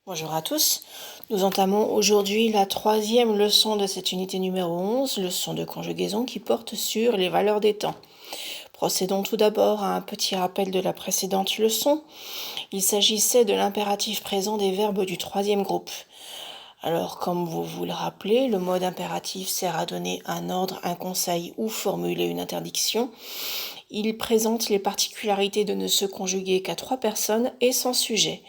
Bonjour à tous, nous entamons aujourd'hui la troisième leçon de cette unité numéro 11, leçon de conjugaison qui porte sur les valeurs des temps. Procédons tout d'abord à un petit rappel de la précédente leçon. Il s'agissait de l'impératif présent des verbes du troisième groupe. Alors, comme vous vous le rappelez, le mode impératif sert à donner un ordre, un conseil ou formuler une interdiction. Il présente les particularités de ne se conjuguer qu'à 3 personnes et sans sujet.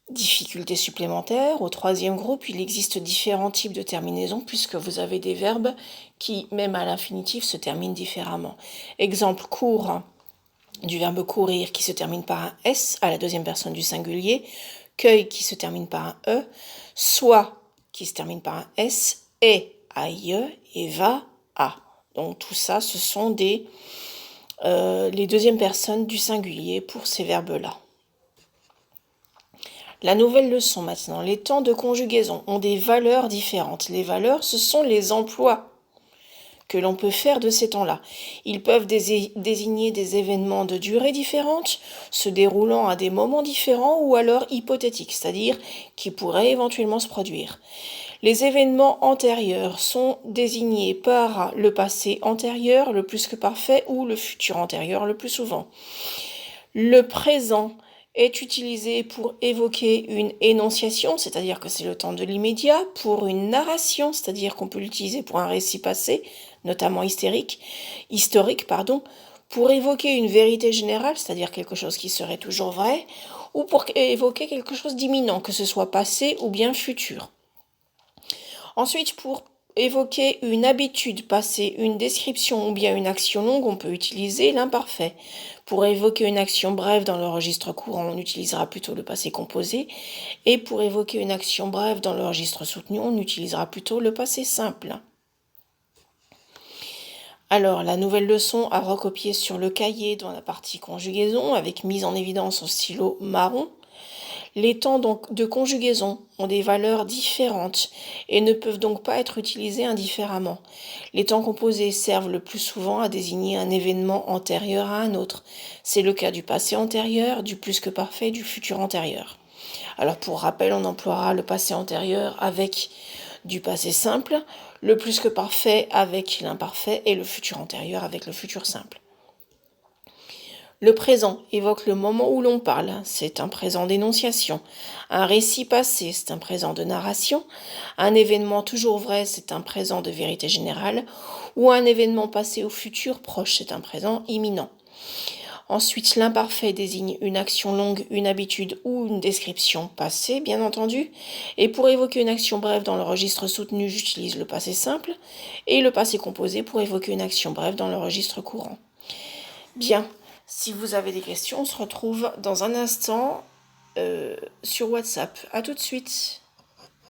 Difficulté supplémentaire, au troisième groupe, il existe différents types de terminaisons puisque vous avez des verbes qui, même à l'infinitif, se terminent différemment. Exemple court du verbe courir qui se termine par un S à la deuxième personne du singulier, cueille qui se termine par un E, soit qui se termine par un S, et AIE et va A. Donc tout ça, ce sont les deuxièmes personnes du singulier pour ces verbes-là. La nouvelle leçon maintenant. Les temps de conjugaison ont des valeurs différentes. Les valeurs, ce sont les emplois que l'on peut faire de ces temps-là. Ils peuvent désigner des événements de durée différente, se déroulant à des moments différents ou alors hypothétiques, c'est-à-dire qui pourraient éventuellement se produire. Les événements antérieurs sont désignés par le passé antérieur le plus que parfait ou le futur antérieur le plus souvent. Le présent est utilisé pour évoquer une énonciation, c'est-à-dire que c'est le temps de l'immédiat, pour une narration, c'est-à-dire qu'on peut l'utiliser pour un récit passé, notamment historique, pour évoquer une vérité générale, c'est-à-dire quelque chose qui serait toujours vrai, ou pour évoquer quelque chose d'imminent, que ce soit passé ou bien futur. Ensuite, pour évoquer une habitude passée, une description ou bien une action longue, on peut utiliser l'imparfait. Pour évoquer une action brève dans le registre courant, on utilisera plutôt le passé composé. Et pour évoquer une action brève dans le registre soutenu, on utilisera plutôt le passé simple. Alors, la nouvelle leçon à recopier sur le cahier dans la partie conjugaison avec mise en évidence au stylo marron. Les temps de conjugaison ont des valeurs différentes et ne peuvent donc pas être utilisés indifféremment. Les temps composés servent le plus souvent à désigner un événement antérieur à un autre. C'est le cas du passé antérieur, du plus que parfait, du futur antérieur. Alors pour rappel, on emploiera le passé antérieur avec du passé simple, le plus que parfait avec l'imparfait et le futur antérieur avec le futur simple. Le présent évoque le moment où l'on parle, c'est un présent d'énonciation. Un récit passé, c'est un présent de narration. Un événement toujours vrai, c'est un présent de vérité générale. Ou un événement passé au futur proche, c'est un présent imminent. Ensuite, l'imparfait désigne une action longue, une habitude ou une description passée, bien entendu. Et pour évoquer une action brève dans le registre soutenu, j'utilise le passé simple. Et le passé composé pour évoquer une action brève dans le registre courant. Bien. Si vous avez des questions, on se retrouve dans un instant sur WhatsApp. À tout de suite.